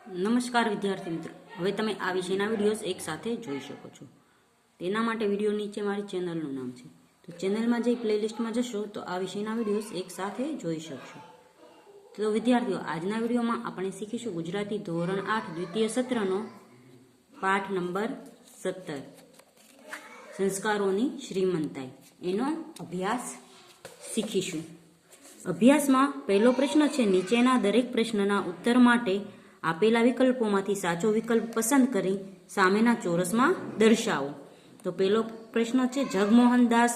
નમસ્કાર વિદ્યાર્થી મિત્રો, હવે તમે આ વિષયના વિડીયોઝ એક સાથે જોઈ શકો છો. તેના માટે વિડીયો નીચે મારી ચેનલનું નામ છે, તો ચેનલમાં જઈ પ્લેલિસ્ટમાં જશો તો આ વિષયના વિડીયોઝ એક સાથે જોઈ શકશો. તો વિદ્યાર્થીઓ, આજના વિડીયોમાં આપણે શીખીશું ગુજરાતી ધોરણ 8 દ્વિતીય સત્રનો પાઠ નંબર 17 સંસ્કારોની શ્રીમંતાઈ, એનો અભ્યાસ શીખીશું. અભ્યાસમાં પહેલો પ્રશ્ન છે, નીચેના દરેક પ્રશ્નના ઉત્તર માટે આપેલા વિકલ્પોમાંથી સાચો વિકલ્પ પસંદ કરી સામેના ચોરસમાં દર્શાવો. તો પહેલો પ્રશ્ન છે, જગમોહનદાસ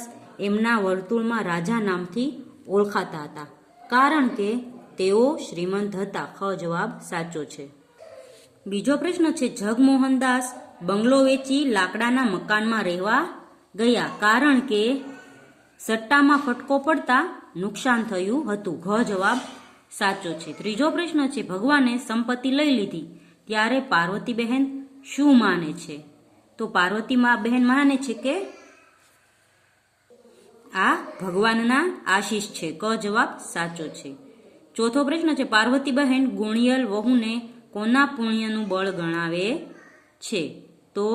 એમના વર્તુળમાં રાજા નામથી ઓળખાતા હતા કારણ કે તેઓ શ્રીમંત હતા. ખ જવાબ સાચો છે. બીજો પ્રશ્ન છે, જગમોહનદાસ બંગલો વેચી લાકડાના મકાનમાં રહેવા ગયા કારણ કે સટ્ટામાં ફટકો પડતા નુકસાન થયું હતું. ઘ જવાબ સાચો છે. ત્રીજો પ્રશ્ન છે, ભગવાને સંપત્તિ લઈ લીધી ત્યારે પાર્વતી બહેન શું માને છે? તો પાર્વતી બહેન માને છે કે આ ભગવાનના આશીષ છે. ક જવાબ સાચો છે. ચોથો પ્રશ્ન છે, પાર્વતી બહેન ગુણિયલ વહુને કોના પુણ્યનું બળ ગણાવે છે? તો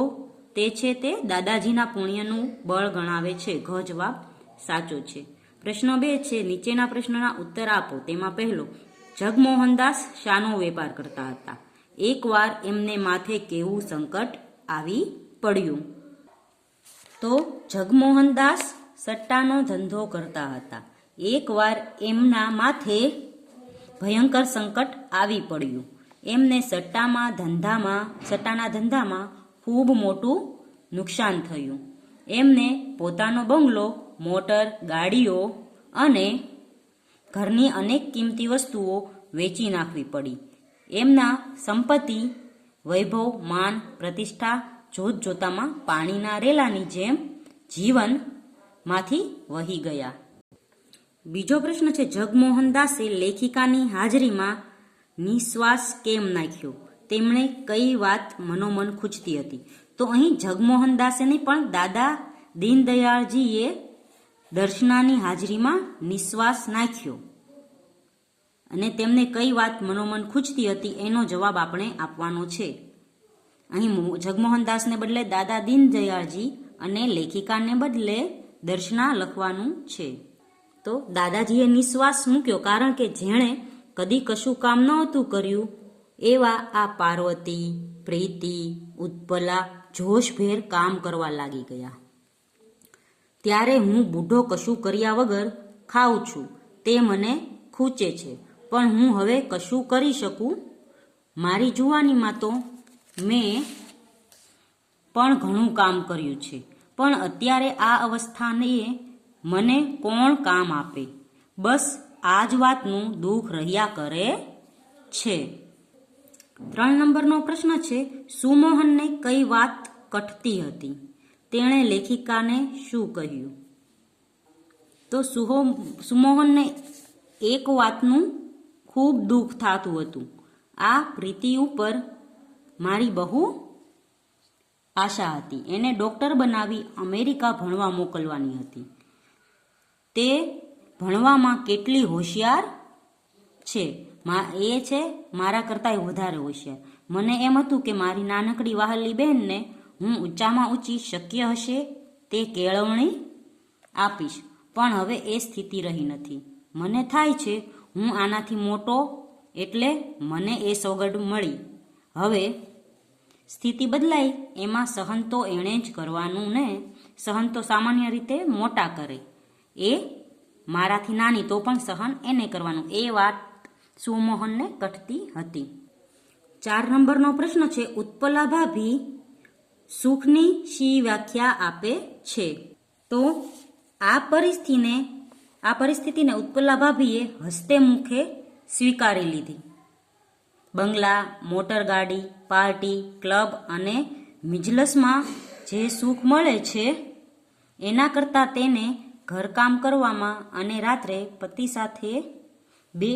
તે છે તે દાદાજીના પુણ્યનું બળ ગણાવે છે. ઘ જવાબ સાચો છે. પ્રશ્ન 2 છે, નીચેના પ્રશ્નના ઉત્તર આપો. તેમાં પહેલો, જગમોહનદાસ શાનો વેપાર કરતા હતા? એકવાર એમને માથે કેવું સંકટ આવી પડ્યું? તો જગમોહનદાસ સટ્ટાનો ધંધો કરતા હતા. એકવાર એમના માથે ભયંકર સંકટ આવી પડ્યું. એમને સટ્ટાના ધંધામાં ખૂબ મોટું નુકસાન થયું. એમને પોતાનો બંગલો, મોટર, ગાડીઓ અને ઘરની અનેક કિંમતી વસ્તુઓ વેચી નાખવી પડી. એમના સંપત્તિ, વૈભવ, માન, પ્રતિષ્ઠા જોતજોતામાં પાણીના રેલાની જેમ જીવનમાંથી વહી ગયા. બીજો પ્રશ્ન છે, જગમોહનદાસે લેખિકાની હાજરીમાં નિશ્વાસ કેમ નાખ્યો? તેમણે કઈ વાત મનોમન ખૂંચતી હતી? તો અહીં જગમોહનદાસે નહીં પણ દાદા દીનદયાળજીએ દર્શનાની હાજરીમાં નિશ્વાસ નાખ્યો અને તેમને કઈ વાત મનોમન ખૂંચતી હતી એનો જવાબ આપણે આપવાનો છે. અહીં જગમોહનદાસને બદલે દાદા દીનદયાળજી અને લેખિકાને બદલે દર્શના લખવાનું છે. તો દાદાજીએ નિશ્વાસ મૂક્યો કારણ કે જેણે કદી કશું કામ નહોતું કર્યું એવા આ પાર્વતી, પ્રીતિ, ઉત્પલા જોશભેર કામ કરવા લાગી ગયા. ત્યારે હું બુઢો કશું કર્યા વગર ખાઉં છું તે મને ખૂંચે છે, પણ હું હવે કશું કરી શકું? મારી જુવાનીમાં તો મેં પણ ઘણું કામ કર્યું છે, પણ અત્યારે આ અવસ્થાને મને કોણ કામ આપે? બસ આ જ વાતનું દુઃખ રહ્યા કરે છે. 3 નંબરનો પ્રશ્ન છે, સુમોહનને કઈ વાત કટતી હતી? તેણે લેખિકાને શું કહ્યું? તો સુમોહનને એક વાતનું ખૂબ દુઃખ થતું હતું. આ પ્રીતિ ઉપર મારી બહુ આશા હતી. એને ડૉક્ટર બનાવી અમેરિકા ભણવા મોકલવાની હતી. તે ભણવામાં કેટલી હોશિયાર છે! એ છે મારા કરતાંય વધારે હોશિયાર. મને એમ હતું કે મારી નાનકડી વહાલી બહેનને હું ઊંચામાં ઊંચી શક્ય હશે તે કેળવણી આપીશ, પણ હવે એ સ્થિતિ રહી નથી. મને થાય છે હું આનાથી મોટો એટલે મને એ સોગંદ મળી. હવે સ્થિતિ બદલાઈ એમાં સહન તો એણે જ કરવાનું ને. સહન તો સામાન્ય રીતે મોટા કરે, એ મારાથી નાની તો પણ સહન એને કરવાનું. એ વાત સુમોહનને કટતી હતી. 4 નંબરનો પ્રશ્ન છે, ઉત્પલા ભાભી સુખની શી વ્યાખ્યા આપે છે? તો આ પરિસ્થિતિને ઉત્પલા ભાભીએ હસતે મુખે સ્વીકારી લીધી. બંગલા, મોટરગાડી, પાર્ટી, ક્લબ અને મિજલસમાં જે સુખ મળે છે એના કરતાં તેને ઘરકામ કરવામાં અને રાત્રે પતિ સાથે 2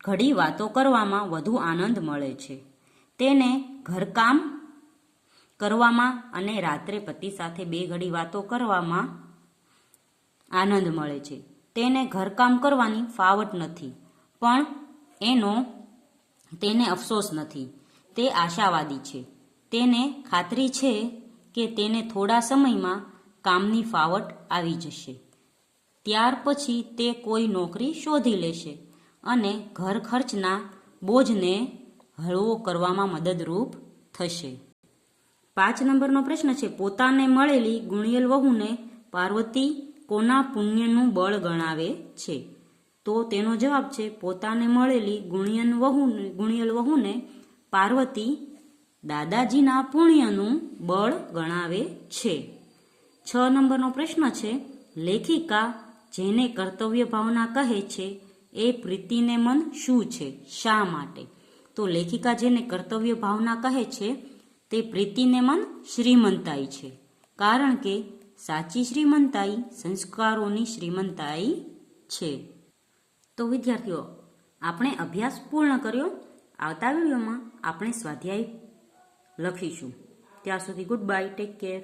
ઘડી વાતો કરવામાં વધુ આનંદ મળે છે. તેને ઘરકામ કરવામાં અને રાત્રે પતિ સાથે 2 ઘડી વાતો કરવામાં આનંદ મળે છે. તેને ઘરકામ કરવાની ફાવટ નથી, પણ એનો તેને અફસોસ નથી. તે આશાવાદી છે. તેને ખાતરી છે કે તેને થોડા સમયમાં કામની ફાવટ આવી જશે. ત્યાર પછી તે કોઈ નોકરી શોધી લેશે અને ઘર ખર્ચના બોજને હળવો કરવામાં મદદરૂપ થશે. 5 નંબરનો પ્રશ્ન છે, પોતાને મળેલી ગુણિયલ વહુને પાર્વતી કોના પુણ્યનું બળ ગણાવે છે? તો તેનો જવાબ છે, પોતાને મળેલી ગુણિયલ વહુને પાર્વતી દાદાજીના પુણ્યનું બળ ગણાવે છે. 6 નંબરનો પ્રશ્ન છે, લેખિકા જેને કર્તવ્ય ભાવના કહે છે એ પ્રીતિને મન શું છે? શા માટે? તો લેખિકા જેને કર્તવ્ય ભાવના કહે છે તે પ્રીતિને મન શ્રીમંતાઈ છે. કારણ કે સાચી શ્રીમંતાઈ સંસ્કારોની શ્રીમંતાઈ છે. તો વિદ્યાર્થીઓ, આપણે અભ્યાસ પૂર્ણ કર્યો. આવતા વિડીયોમાં આપણે સ્વાધ્યાય લખીશું. ત્યાં સુધી ગુડ બાય, ટેક કેર.